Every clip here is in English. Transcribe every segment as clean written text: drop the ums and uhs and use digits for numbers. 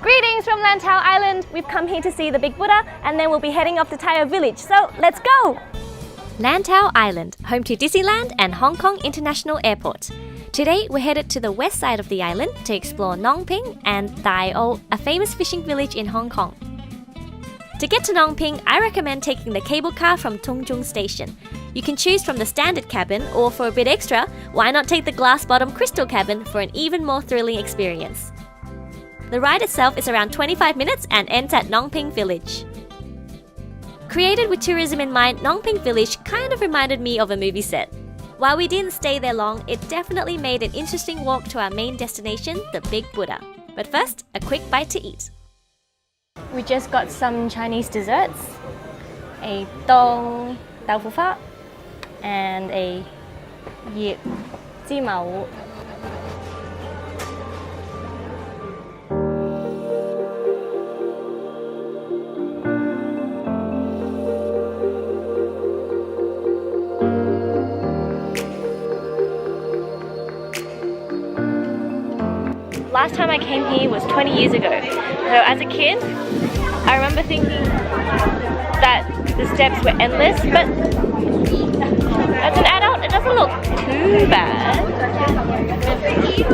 Greetings from Lantau Island. We've come here to see the Big Buddha and then we'll be heading off to Tai O village. So let's go! Lantau Island, home to Disneyland and Hong Kong International Airport. Today we're headed to the west side of the island to explore Ngong Ping and Tai O, a famous fishing village in Hong Kong. To get to Ngong Ping, I recommend taking the cable car from Tung Chung Station. You can choose from the standard cabin, or for a bit extra, why not take the glass-bottom crystal cabin for an even more thrilling experience. The ride itself is around 25 minutes and ends at Ngong Ping Village. Created with tourism in mind, Ngong Ping Village kind of reminded me of a movie set. While we didn't stay there long, it definitely made an interesting walk to our main destination, the Big Buddha. But first, a quick bite to eat. We just got some Chinese desserts, a dong tau fu fa and a yip ji mao. Last time I came here was 20 years ago. So as a kid, I remember thinking that the steps were endless, but as an adult, it doesn't look too bad. Thank you.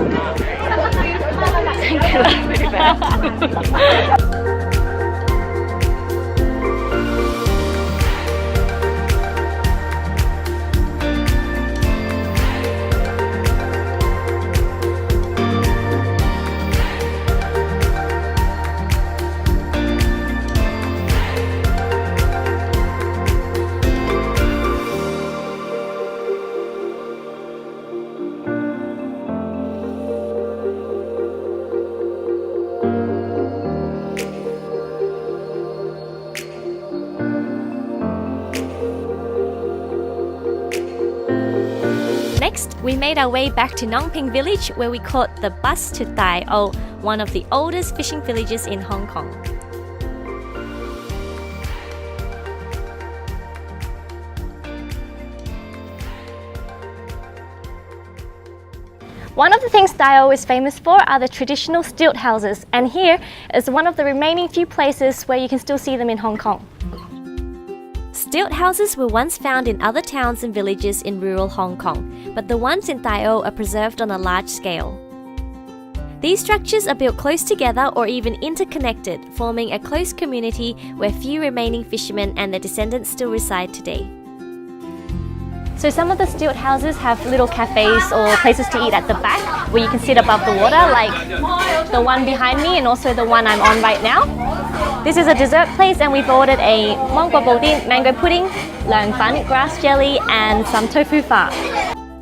Next, we made our way back to Ngong Ping Village where we caught the bus to Tai O, one of the oldest fishing villages in Hong Kong. One of the things Tai O is famous for are the traditional stilt houses, and here is one of the remaining few places where you can still see them in Hong Kong. Stilt houses were once found in other towns and villages in rural Hong Kong, but the ones in Tai O are preserved on a large scale. These structures are built close together or even interconnected, forming a close community where few remaining fishermen and their descendants still reside today. So some of the stilt houses have little cafes or places to eat at the back where you can sit above the water, like the one behind me and also the one I'm on right now. This is a dessert place and we've ordered a mong bò bò din mango pudding, lang fan grass jelly and some tofu fa.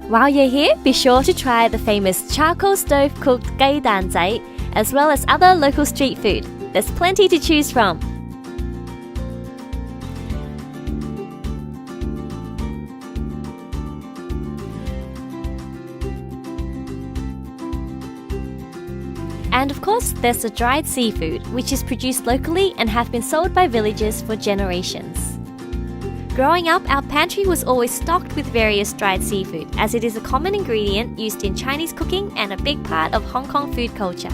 While you're here, be sure to try the famous charcoal stove cooked gai dan zai, as well as other local street food. There's plenty to choose from. And of course, there's the dried seafood, which is produced locally and have been sold by villagers for generations. Growing up, our pantry was always stocked with various dried seafood, as it is a common ingredient used in Chinese cooking and a big part of Hong Kong food culture.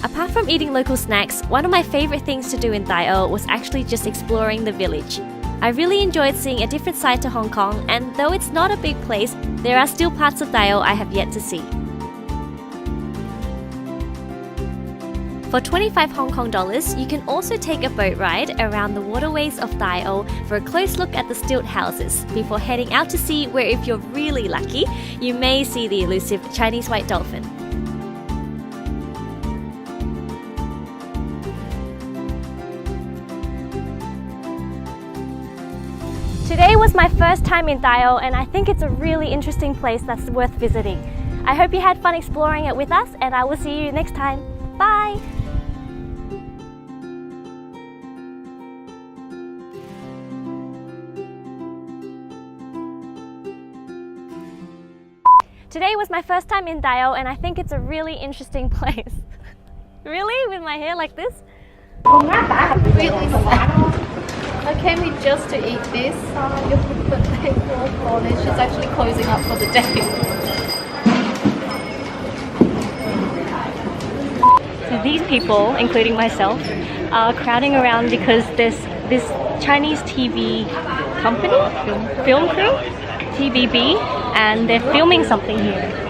Apart from eating local snacks, one of my favorite things to do in Tai O was actually just exploring the village. I really enjoyed seeing a different side to Hong Kong, and though it's not a big place, there are still parts of Tai O I have yet to see. For 25 Hong Kong dollars, you can also take a boat ride around the waterways of Tai O for a close look at the stilt houses before heading out to sea, where if you're really lucky, you may see the elusive Chinese white dolphin. Today was my first time in Tai O and I think it's a really interesting place that's worth visiting. I hope you had fun exploring it with us and I will see you next time. Bye! Today was my first time in Tai O and I think it's a really interesting place. Really? With my hair like this? Really sad. I came here just to eat this, but they've all gone. She's actually closing up for the day. these people, including myself, are crowding around because there's this Chinese TV company, film crew, TVB, and they're filming something here.